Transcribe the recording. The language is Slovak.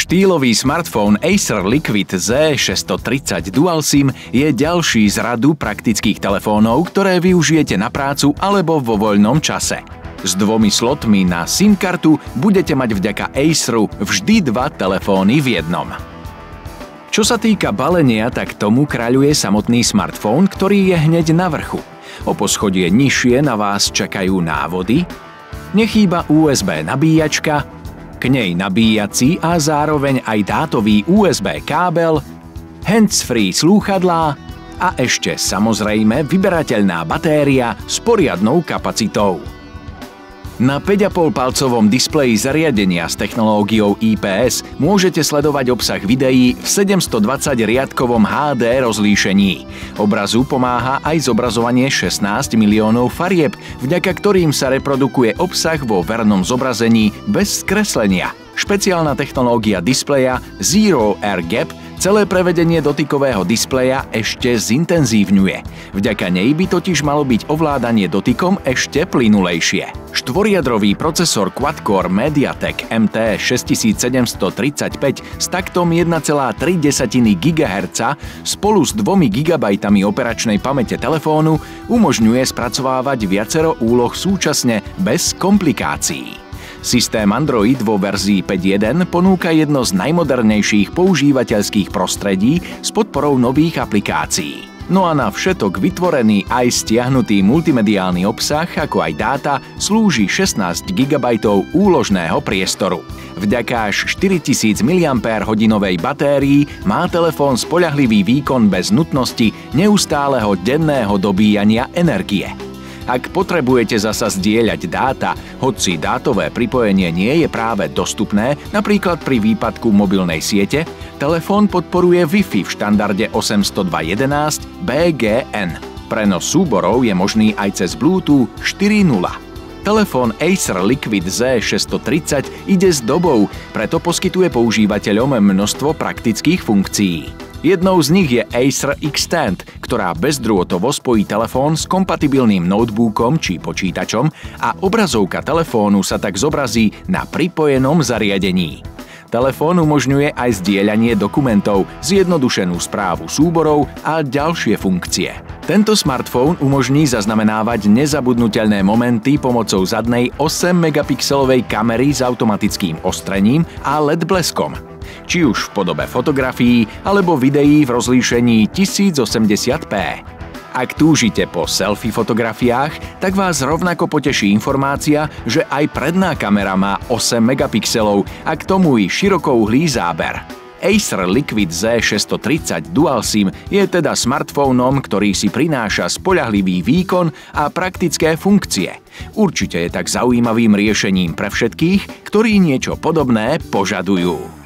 Štýlový smartfón Acer Liquid Z630 Dual SIM je ďalší z radu praktických telefónov, ktoré využijete na prácu alebo vo voľnom čase. S 2 slotmi na SIM kartu budete mať vďaka Aceru vždy 2 telefóny v jednom. Čo sa týka balenia, tak tomu kráľuje samotný smartfón, ktorý je hneď na vrchu. O poschodie nižšie na vás čakajú návody, nechýba USB nabíjačka, k nej nabíjací a zároveň aj dátový USB kábel, hands-free slúchadlá a ešte samozrejme vyberateľná batéria s poriadnou kapacitou. Na 5,5-palcovom displeji zariadenia s technológiou IPS môžete sledovať obsah videí v 720-riadkovom HD rozlíšení. Obrazu pomáha aj zobrazovanie 16 miliónov farieb, vďaka ktorým sa reprodukuje obsah vo vernom zobrazení bez skreslenia. Špeciálna technológia displeja Zero Air Gap celé prevedenie dotykového displeja ešte zintenzívňuje. Vďaka nej by totiž malo byť ovládanie dotykom ešte plynulejšie. Štvoriadrový procesor quad-core MediaTek MT 6735 s taktom 1,3 GHz spolu s 2 GB operačnej pamäte telefónu umožňuje spracovávať viacero úloh súčasne bez komplikácií. Systém Android vo verzii 5.1 ponúka jedno z najmodernejších používateľských prostredí s podporou nových aplikácií. No a na všetok vytvorený aj stiahnutý multimediálny obsah, ako aj dáta, slúži 16 GB úložného priestoru. Vďaka až 4000 mAh batérii má telefón spoľahlivý výkon bez nutnosti neustáleho denného dobíjania energie. Ak potrebujete zasa zdieľať dáta, hoci dátové pripojenie nie je práve dostupné, napríklad pri výpadku mobilnej siete, telefón podporuje Wi-Fi v štandarde 802.11 BGN. Prenos súborov je možný aj cez Bluetooth 4.0. Telefón Acer Liquid Z630 ide s dobou, preto poskytuje používateľom množstvo praktických funkcií. Jednou z nich je Acer Extend, ktorá bezdrôtovo spojí telefón s kompatibilným notebookom či počítačom a obrazovka telefónu sa tak zobrazí na pripojenom zariadení. Telefón umožňuje aj zdieľanie dokumentov, zjednodušenú správu súborov a ďalšie funkcie. Tento smartfón umožní zaznamenávať nezabudnuteľné momenty pomocou zadnej 8-megapixelovej kamery s automatickým ostrením a LED bleskom. Či už v podobe fotografií alebo videí v rozlíšení 1080p. Ak túžite po selfie fotografiách, tak vás rovnako poteší informácia, že aj predná kamera má 8 megapixelov a k tomu i širokouhlý záber. Acer Liquid Z630 Dual SIM je teda smartfónom, ktorý si prináša spoľahlivý výkon a praktické funkcie. Určite je tak zaujímavým riešením pre všetkých, ktorí niečo podobné požadujú.